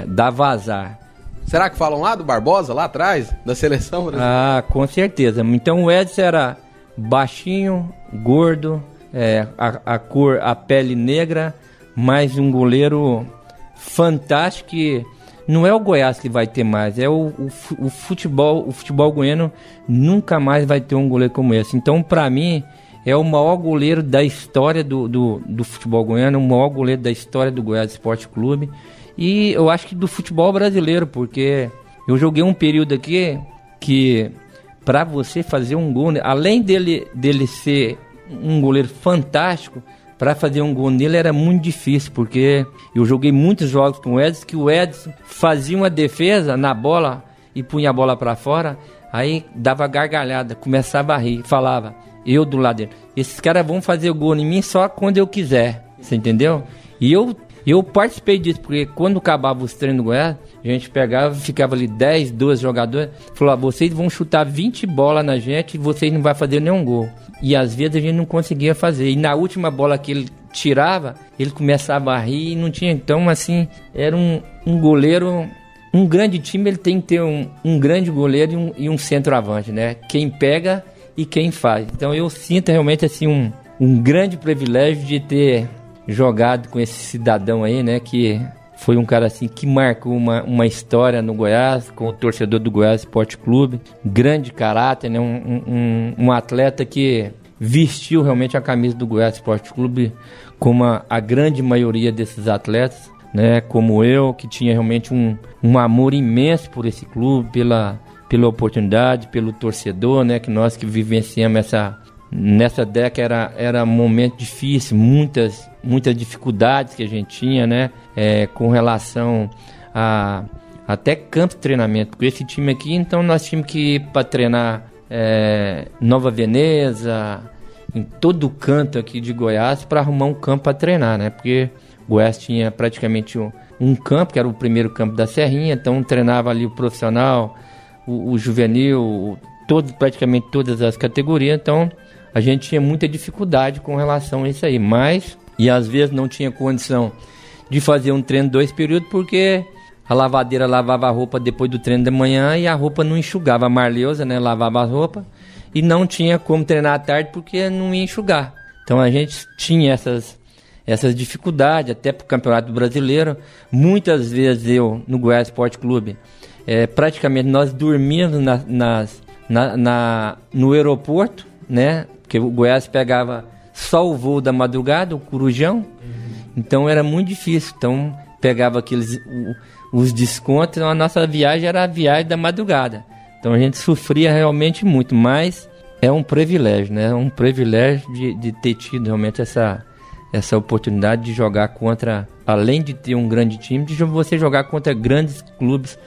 dava azar. Será que falam lá do Barbosa, lá atrás, da seleção brasileira? Ah, com certeza. Então o Edson era baixinho, gordo, a pele negra, mas um goleiro fantástico que não é o Goiás que vai ter mais, é o futebol goiano nunca mais vai ter um goleiro como esse. Então, para mim, é o maior goleiro da história do futebol goiano, o maior goleiro da história do Goiás Esporte Clube e eu acho que do futebol brasileiro, porque eu joguei um período aqui que para você fazer um gol, além dele ser um goleiro fantástico, para fazer um gol nele era muito difícil, porque eu joguei muitos jogos com o Edson, que o Edson fazia uma defesa na bola e punha a bola para fora, aí dava gargalhada, começava a rir, falava, eu do lado dele, esses caras vão fazer o gol em mim só quando eu quiser, você entendeu? E eu participei disso, porque quando acabava os treinos do Goiás, a gente pegava, ficava ali 10, 12 jogadores, falava, vocês vão chutar 20 bolas na gente e vocês não vão fazer nenhum gol. E às vezes a gente não conseguia fazer. E na última bola que ele tirava, ele começava a rir e não tinha. Então, assim, era um goleiro. Um grande time, ele tem que ter um grande goleiro e um centroavante, né? Quem pega e quem faz. Então eu sinto realmente assim um grande privilégio de ter jogado com esse cidadão aí, né? Que foi um cara assim que marcou uma história no Goiás, com o torcedor do Goiás Esporte Clube. Grande caráter, né? Um atleta que vestiu realmente a camisa do Goiás Esporte Clube, como a grande maioria desses atletas, né? Como eu, que tinha realmente um amor imenso por esse clube, pela oportunidade, pelo torcedor, né? Que nós que vivenciamos nessa década era um momento difícil, muitas dificuldades que a gente tinha, né? Com relação a até campo de treinamento, porque esse time aqui, então nós tínhamos que ir para treinar Nova Veneza, em todo o canto aqui de Goiás, para arrumar um campo para treinar, né? Porque Goiás tinha praticamente um campo, que era o primeiro campo da Serrinha, então treinava ali o profissional, o juvenil, praticamente todas as categorias, então a gente tinha muita dificuldade com relação a isso aí, e às vezes não tinha condição de fazer um treino 2 períodos, porque a lavadeira lavava a roupa depois do treino da manhã e a roupa não enxugava, a Marleusa, né, lavava a roupa e não tinha como treinar à tarde porque não ia enxugar. Então a gente tinha essas dificuldades, até para o Campeonato Brasileiro. Muitas vezes eu, no Goiás Esporte Clube, praticamente nós dormíamos no aeroporto, né? Porque o Goiás pegava só o voo da madrugada, o Corujão, então era muito difícil. Então pegava os descontos, então a nossa viagem era a viagem da madrugada. Então a gente sofria realmente muito, mas é um privilégio, né? É um privilégio de ter tido realmente essa oportunidade de jogar contra, além de ter um grande time, de você jogar contra grandes clubes,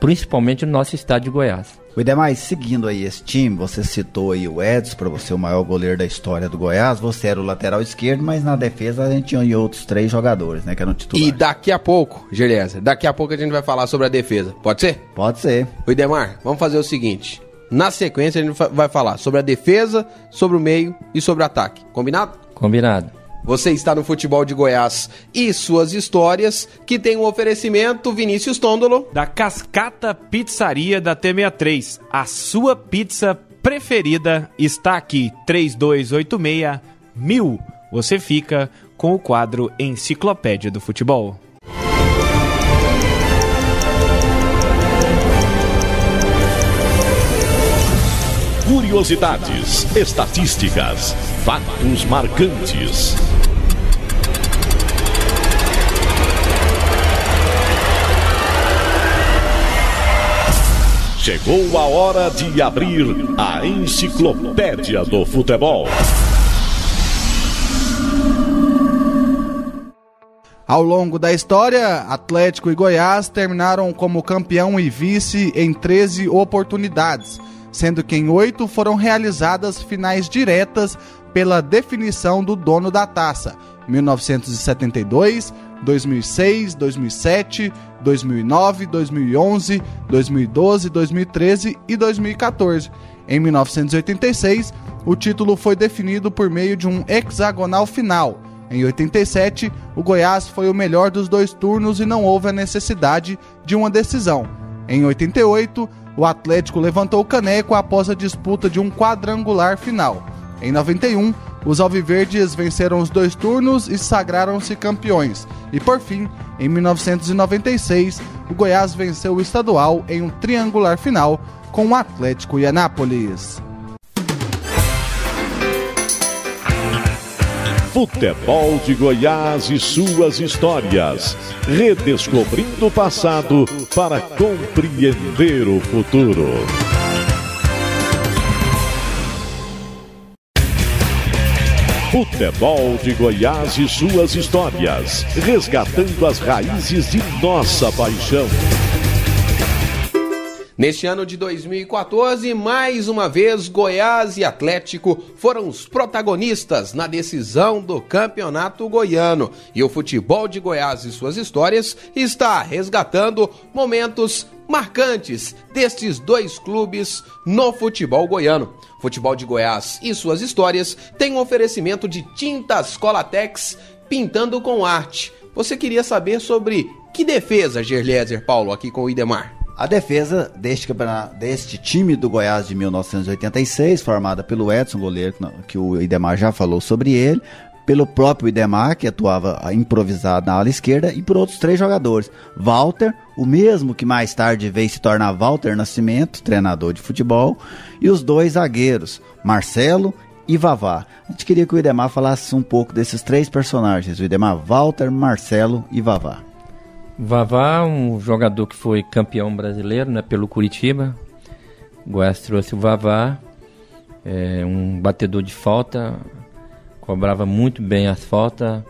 principalmente no nosso estado de Goiás. O Idemar, seguindo aí esse time, você citou aí o Edson, para você o maior goleiro da história do Goiás, você era o lateral esquerdo, mas na defesa a gente tinha outros 3 jogadores, né, que eram titulares. E daqui a pouco, Geliesa, daqui a pouco a gente vai falar sobre a defesa, pode ser? Pode ser. O Idemar, vamos fazer o seguinte, na sequência a gente vai falar sobre a defesa, sobre o meio e sobre o ataque, combinado? Combinado. Você está no Futebol de Goiás e suas histórias, que tem um oferecimento, Vinícius Tondolo, da Cascata Pizzaria da T63. A sua pizza preferida está aqui, 3286-1000. Você fica com o quadro Enciclopédia do Futebol. Curiosidades, estatísticas, fatos marcantes. Chegou a hora de abrir a enciclopédia do futebol. Ao longo da história, Atlético e Goiás terminaram como campeão e vice em 13 oportunidades, sendo que em 8 foram realizadas finais diretas pela definição do dono da taça: 1972, 2006, 2007, 2009, 2011, 2012, 2013 e 2014. Em 1986, o título foi definido por meio de um hexagonal final. Em 87, o Goiás foi o melhor dos 2 turnos e não houve a necessidade de uma decisão. Em 88, o Atlético levantou o caneco após a disputa de um quadrangular final. Em 91, os alviverdes venceram os 2 turnos e sagraram-se campeões. E por fim, em 1996, o Goiás venceu o estadual em um triangular final com o Atlético e Anápolis. Futebol de Goiás e suas histórias. Redescobrindo o passado para compreender o futuro. Futebol de Goiás e suas histórias. Resgatando as raízes de nossa paixão. Neste ano de 2014, mais uma vez, Goiás e Atlético foram os protagonistas na decisão do Campeonato Goiano. E o futebol de Goiás e suas histórias está resgatando momentos marcantes destes 2 clubes no futebol goiano. Futebol de Goiás e suas histórias tem um oferecimento de tintas Colatex pintando com arte. Você queria saber sobre que defesa, Gerliezer Paulo, aqui com o Idemar? A defesa deste time do Goiás de 1986, formada pelo Edson, goleiro, que o Idemar já falou sobre ele, pelo próprio Idemar, que atuava improvisado na ala esquerda, e por outros 3 jogadores. Walter, o mesmo que mais tarde veio se tornar Walter Nascimento, treinador de futebol, e os 2 zagueiros, Marcelo e Vavá. A gente queria que o Idemar falasse um pouco desses 3 personagens, o Idemar, Walter, Marcelo e Vavá. Vavá, um jogador que foi campeão brasileiro, né, pelo Curitiba. O Goiás trouxe o Vavá, um batedor de falta, cobrava muito bem as faltas.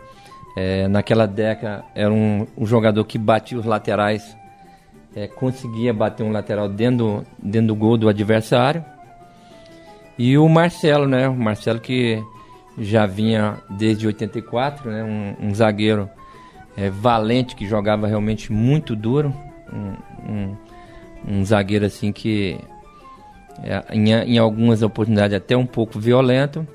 Naquela década era um jogador que batia os laterais, conseguia bater um lateral dentro do gol do adversário. E o Marcelo, né, o Marcelo que já vinha desde 84, né, um zagueiro valente, que jogava realmente muito duro, um zagueiro assim que em algumas oportunidades até um pouco violento.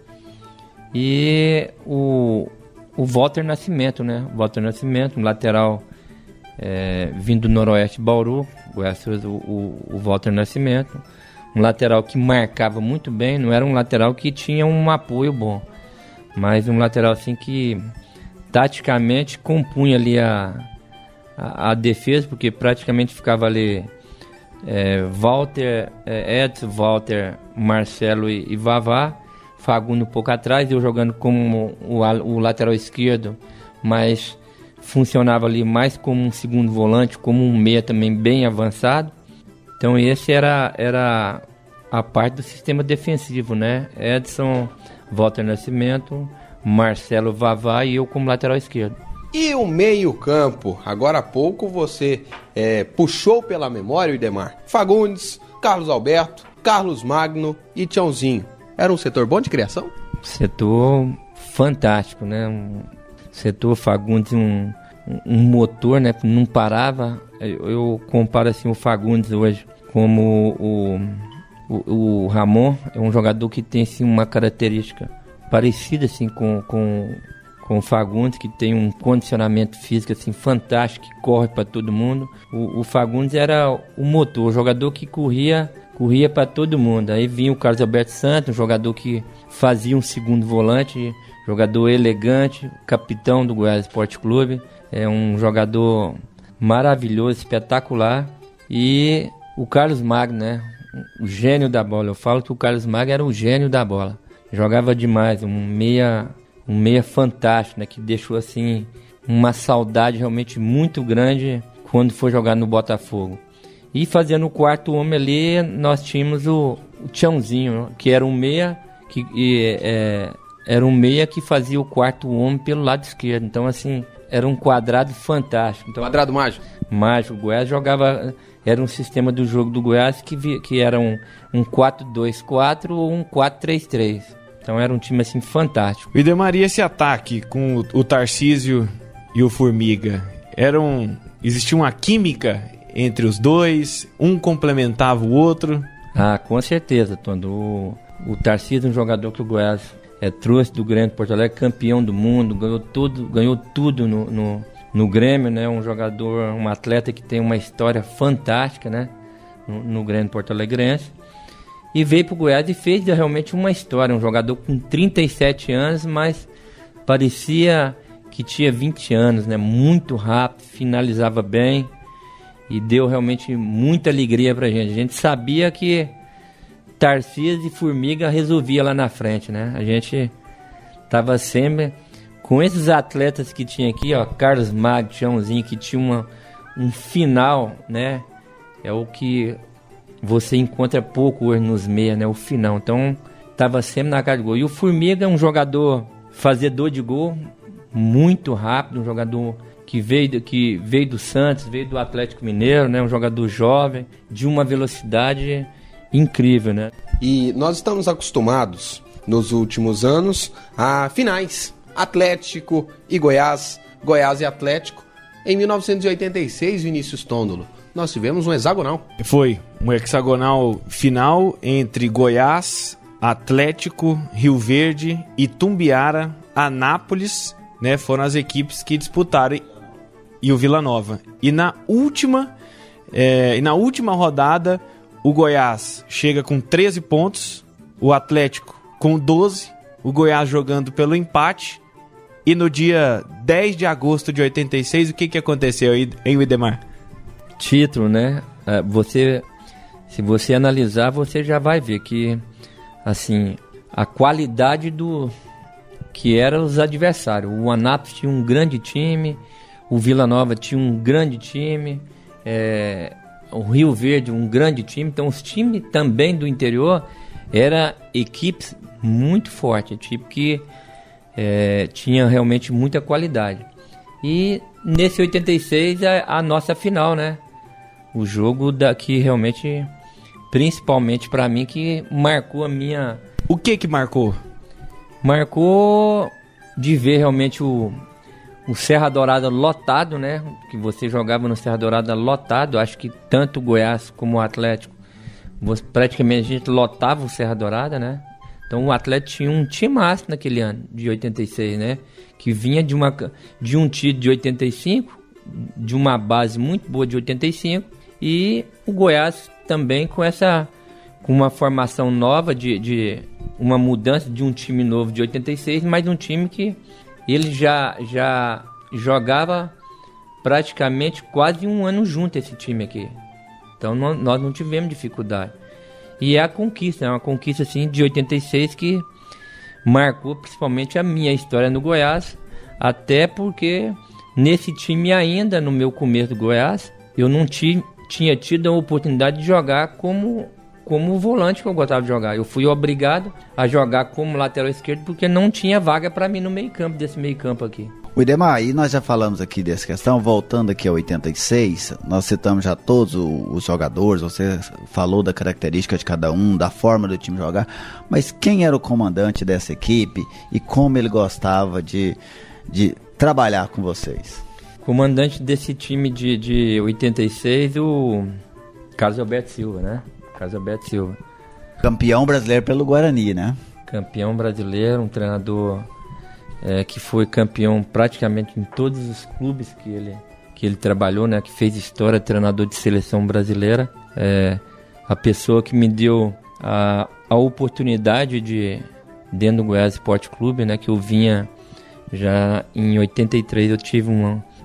E o Walter Nascimento, né? Walter Nascimento, um lateral vindo do Noroeste Bauru, o Walter Nascimento, um lateral que marcava muito bem, não era um lateral que tinha um apoio bom, mas um lateral assim que taticamente compunha ali a defesa, porque praticamente ficava ali Walter, Edson, Walter, Marcelo e Vavá, Fagundo um pouco atrás, eu jogando como o lateral esquerdo, mas funcionava ali mais como um segundo volante, como um meia também bem avançado. Então esse era a parte do sistema defensivo, né? Edson, Walter Nascimento, Marcelo, Vavá e eu como lateral esquerdo. E o meio-campo? Agora há pouco você puxou pela memória, Idemar. Fagundes, Carlos Alberto, Carlos Magno e Tiãozinho. Era um setor bom de criação? Setor fantástico, né? Um setor Fagundes, um motor, né? Não parava. Eu comparo assim o Fagundes hoje como o Ramon. É um jogador que tem assim, uma característica parecida assim, com o Fagundes, que tem um condicionamento físico assim, fantástico, que corre para todo mundo. O Fagundes era o motor, o jogador que corria para todo mundo. Aí vinha o Carlos Alberto Santos, um jogador que fazia um segundo volante, jogador elegante, capitão do Goiás Esporte Clube, um jogador maravilhoso, espetacular. E o Carlos Magno, né? O gênio da bola. Eu falo que o Carlos Magno era o gênio da bola. Jogava demais, um meia fantástico, né? Que deixou assim uma saudade realmente muito grande quando foi jogar no Botafogo. E fazendo o quarto homem ali, nós tínhamos o Tiãozinho, que era um meia, era um meia que fazia o quarto homem pelo lado esquerdo. Então, assim, era um quadrado fantástico. Então, quadrado mágico? Mágico. O Goiás jogava... Era um sistema do jogo do Goiás que era um 4-2-4 ou um 4-3-3. Então era um time assim fantástico. O Idemar, e esse ataque com o Tarcísio e o Formiga? Existia uma química entre os dois? Um complementava o outro? Ah, com certeza, Tondo. O Tarcísio é um jogador que o Goiás trouxe do Grêmio de Porto Alegre, campeão do mundo, ganhou tudo no Grêmio, né? Um jogador, um atleta que tem uma história fantástica, né? No Grêmio Porto Alegrense. E veio pro Goiás e fez realmente uma história. Um jogador com 37 anos, mas parecia que tinha 20 anos, né? Muito rápido, finalizava bem e deu realmente muita alegria pra gente. A gente sabia que Tarcísio e Formiga resolvia lá na frente, né? A gente tava sempre... Com esses atletas que tinha aqui, ó, Carlos Magno, Tiãozinho, que tinha um final, né? É o que você encontra pouco hoje nos meias, né? O final. Então, tava sempre na cara de gol. E o Formiga é um jogador fazedor de gol, muito rápido, um jogador que veio do Santos, veio do Atlético Mineiro, né? Um jogador jovem, de uma velocidade incrível, né? E nós estamos acostumados, nos últimos anos, a finais. Atlético e Goiás, Goiás e Atlético. Em 1986, Vinícius Tondolo, nós tivemos um hexagonal. Foi um hexagonal final entre Goiás, Atlético, Rio Verde, Itumbiara, Anápolis, né? Foram as equipes que disputaram, e o Vila Nova. E na última rodada, o Goiás chega com 13 pontos, o Atlético com 12, o Goiás jogando pelo empate. E no dia 10 de agosto de 86, o que aconteceu aí, hein, Idemar? Título, né? Se você analisar, você já vai ver que, assim, a qualidade do que eram os adversários. O Anápolis tinha um grande time, o Vila Nova tinha um grande time, o Rio Verde um grande time. Então, os times também do interior eram equipes muito fortes, tipo que tinha realmente muita qualidade. E nesse 86 a nossa final, né? O jogo que realmente, principalmente pra mim, que marcou a minha... O que marcou? Marcou de ver realmente o Serra Dourada lotado, né? Que você jogava no Serra Dourada lotado. Acho que tanto o Goiás como o Atlético, praticamente a gente lotava o Serra Dourada, né? Então o Atlético tinha um timaço naquele ano, de 86, né? Que vinha de um título de 85, de uma base muito boa de 85, e o Goiás também com uma formação nova, de uma mudança de um time novo de 86, mas um time que ele já jogava praticamente quase um ano junto, esse time aqui. Então nós não tivemos dificuldade. E é a conquista, é uma conquista assim de 86 que marcou principalmente a minha história no Goiás, até porque nesse time ainda, no meu começo do Goiás, eu não tinha tido a oportunidade de jogar como o volante que eu gostava de jogar. Eu fui obrigado a jogar como lateral esquerdo porque não tinha vaga para mim no meio-campo, desse meio-campo aqui. O Idemar, aí nós já falamos aqui dessa questão, voltando aqui a 86, nós citamos já todos os jogadores, você falou da característica de cada um, da forma do time jogar, mas quem era o comandante dessa equipe e como ele gostava de trabalhar com vocês? Comandante desse time de 86, o Carlos Alberto Silva, né? Carlos Alberto Silva. Campeão brasileiro pelo Guarani, né? Campeão brasileiro, um treinador que foi campeão praticamente em todos os clubes que ele trabalhou, né? Que fez história, treinador de seleção brasileira. A pessoa que me deu a oportunidade dentro do Goiás Esporte Clube, né? Que eu vinha já em 83,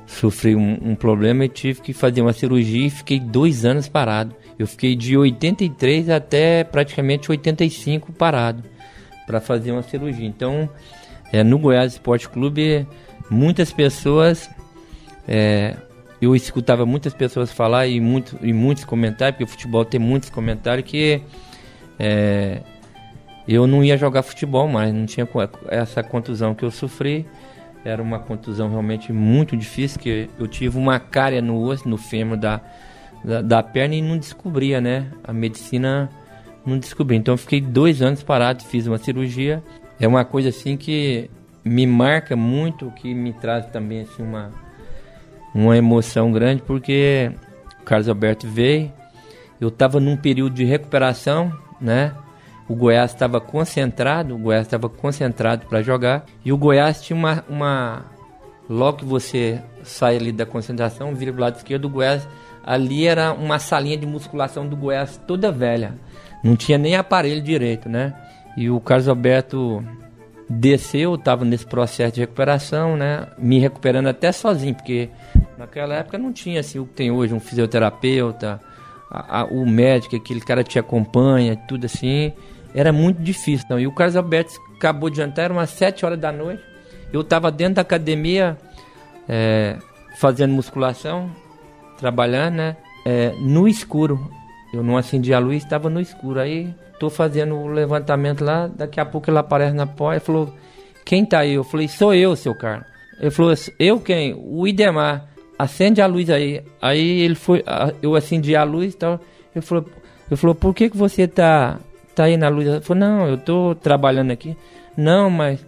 sofri um problema e tive que fazer uma cirurgia e fiquei 2 anos parado. Eu fiquei de 83 até praticamente 85 parado para fazer uma cirurgia. Então, no Goiás Esporte Clube, muitas pessoas eu escutava muitas pessoas falar e muitos comentários, porque o futebol tem muitos comentários, que eu não ia jogar futebol mais, não tinha essa contusão que eu sofri. Era uma contusão realmente muito difícil, que eu tive uma cárie no osso, no fêmur da perna, e não descobria, né? A medicina não descobria. Então eu fiquei 2 anos parado, fiz uma cirurgia. É uma coisa assim que me marca muito, que me traz também assim, uma emoção grande, porque o Carlos Alberto veio, eu estava num período de recuperação, né? O Goiás estava concentrado para jogar, e o Goiás tinha logo que você sai ali da concentração, vira pro lado esquerdo, o Goiás, ali era uma salinha de musculação do Goiás toda velha, não tinha nem aparelho direito, né? E o Carlos Alberto desceu, estava nesse processo de recuperação, né? Me recuperando até sozinho, porque naquela época não tinha assim o que tem hoje, um fisioterapeuta, o médico, aquele cara te acompanha, tudo assim. Era muito difícil. Então. E o Carlos Alberto acabou de jantar, eram umas 7 horas da noite. Eu estava dentro da academia, fazendo musculação, trabalhando, né? No escuro. Eu não acendi a luz, estava no escuro. Aí estou fazendo o levantamento lá, daqui a pouco ele aparece na porta e falou: quem tá aí? Eu falei: sou eu, seu Carlos. Ele falou: eu quem? O Idemar. Acende a luz aí. Aí ele foi, eu acendi a luz e tal. Ele falou: por que você tá aí na luz? Eu falei: não, eu tô trabalhando aqui. Não, mas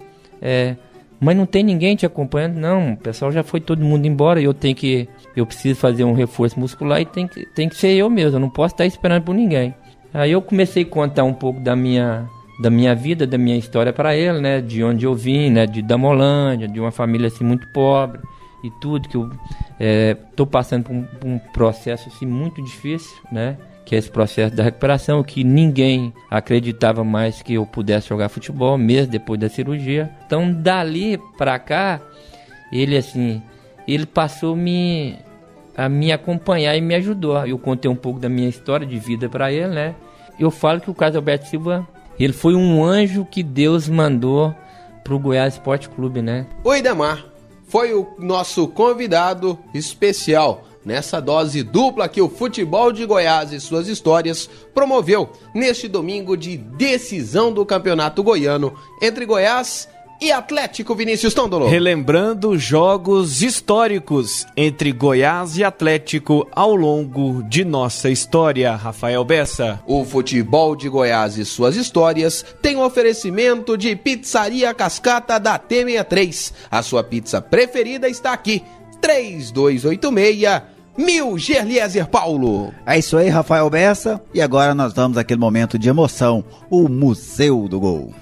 não tem ninguém te acompanhando. Não, o pessoal já foi todo mundo embora. Eu preciso fazer um reforço muscular e tem que ser eu mesmo. Eu não posso estar esperando por ninguém. Aí eu comecei a contar um pouco da minha vida, da minha história para ele, né? De onde eu vim, né? De Damolândia, de uma família assim muito pobre e tudo, que eu estou passando por um processo assim muito difícil, né? Que é esse processo da recuperação, que ninguém acreditava mais que eu pudesse jogar futebol, mesmo depois da cirurgia. Então, dali para cá, ele passou a me acompanhar e me ajudou. Eu contei um pouco da minha história de vida para ele, né? Eu falo que o Carlos Alberto Silva, ele foi um anjo que Deus mandou pro Goiás Esporte Clube, né? O Idemar foi o nosso convidado especial nessa dose dupla que o futebol de Goiás e suas histórias promoveu neste domingo de decisão do Campeonato Goiano entre Goiás e Atlético. Vinícius Tondolo. Relembrando jogos históricos entre Goiás e Atlético ao longo de nossa história, Rafael Bessa. O futebol de Goiás e suas histórias tem um oferecimento de Pizzaria Cascata da T63. A sua pizza preferida está aqui, 3286-1000, Gerlieser Paulo. É isso aí, Rafael Bessa. E agora nós vamos àquele momento de emoção, o Museu do Gol.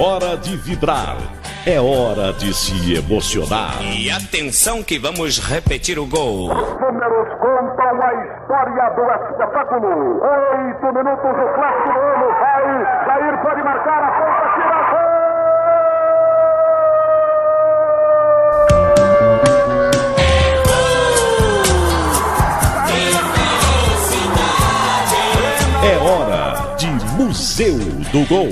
Hora de vibrar, é hora de se emocionar. E atenção que vamos repetir o gol. Números contam a história do espetáculo. 8 minutos, o clássico do ano. Vai, Jair pode marcar, a ponta, tira a gol. É hora de Museu do Gol.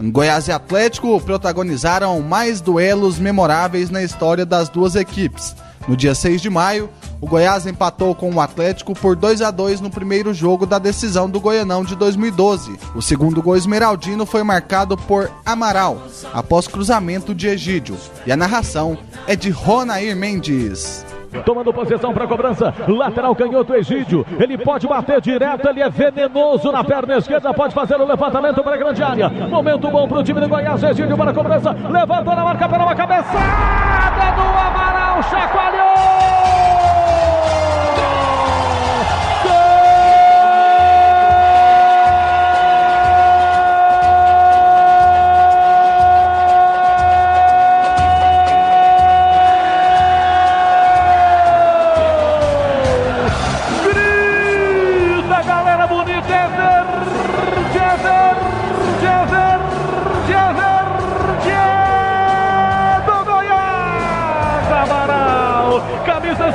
Goiás e Atlético protagonizaram mais duelos memoráveis na história das duas equipes. No dia 6 de maio, o Goiás empatou com o Atlético por 2-2 no primeiro jogo da decisão do Goianão de 2012. O segundo gol esmeraldino foi marcado por Amaral, após cruzamento de Egídio. E a narração é de Ronair Mendes. Tomando posição para a cobrança, lateral canhoto Egídio, ele pode bater direto, ele é venenoso na perna esquerda, pode fazer o levantamento para a grande área, momento bom para o time do Goiás, Egídio para a cobrança, levantou na marca para uma cabeçada do Amaral, chacoalhou!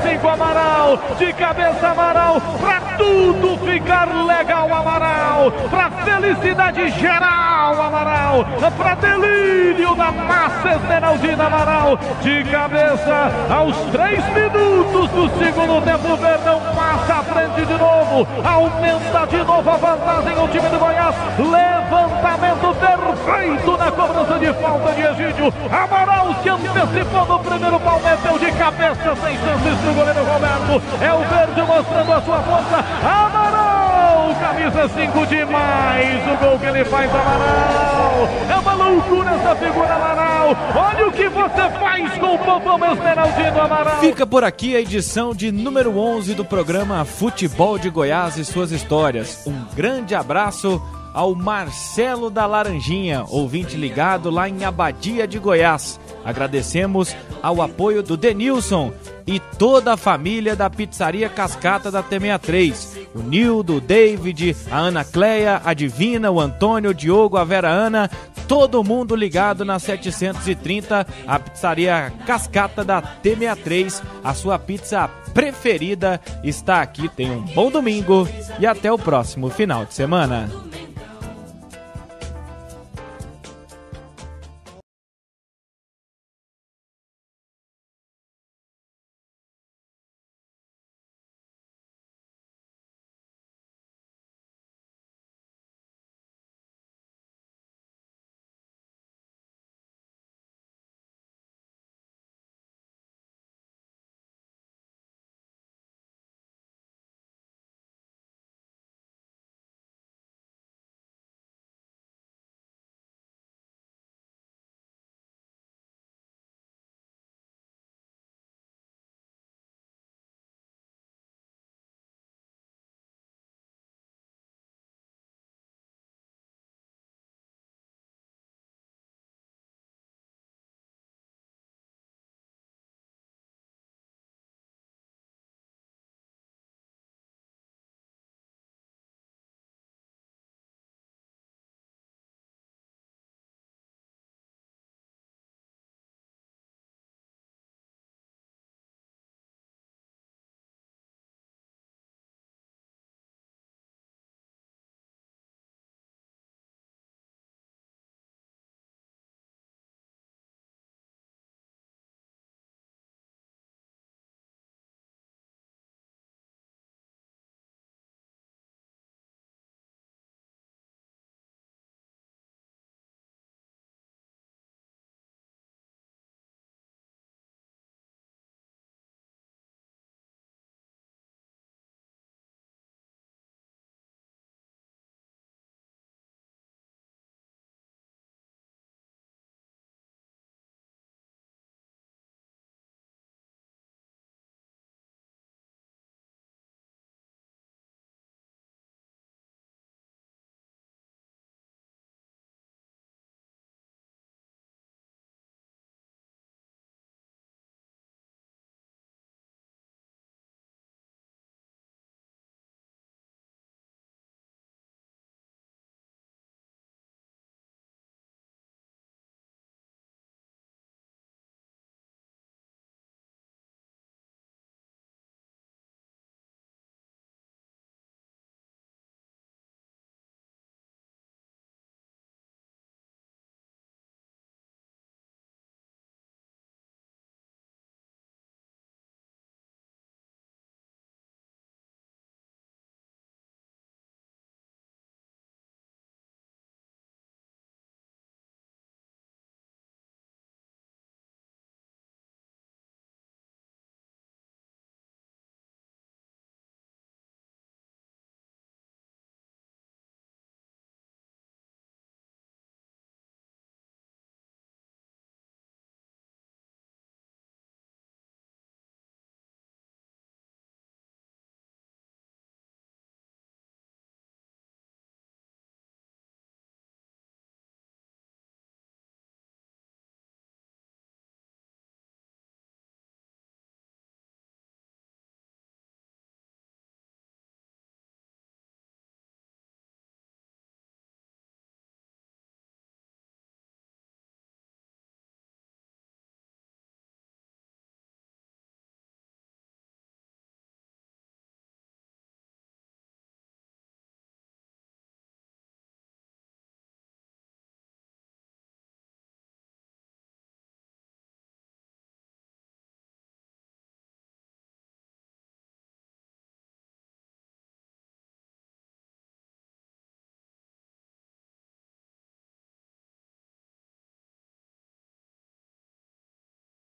25 Amaral, de cabeça Amaral, pra tudo ficar legal Amaral, pra felicidade geral Amaral, pra delírio da massa esmeraldina Amaral, de cabeça aos 3 minutos do segundo tempo, o Verdão passa à frente de novo, aumenta de novo a vantagem o time do Goiás, levantamento perfeito na cobrança de falta de Egídio, Amaral se antecipou no primeiro pau, meteu de cabeça sem chances pro goleiro Roberto, é o Verde mostrando a sua força, Amaral, camisa 5 demais, o gol que ele faz, Amaral, é uma loucura essa figura, Amaral, olha o que você faz com o povão esmeraldino, Amaral. Fica por aqui a edição de número 11 do programa Futebol de Goiás e suas histórias. Um grande abraço ao Marcelo da Laranjinha, ouvinte ligado lá em Abadia de Goiás. Agradecemos ao apoio do Denilson e toda a família da Pizzaria Cascata da T63. O Nildo, o David, a Ana Cleia, a Divina, o Antônio, o Diogo, a Vera Ana, todo mundo ligado na 730, a Pizzaria Cascata da T63. A sua pizza preferida está aqui. Tenha um bom domingo e até o próximo final de semana.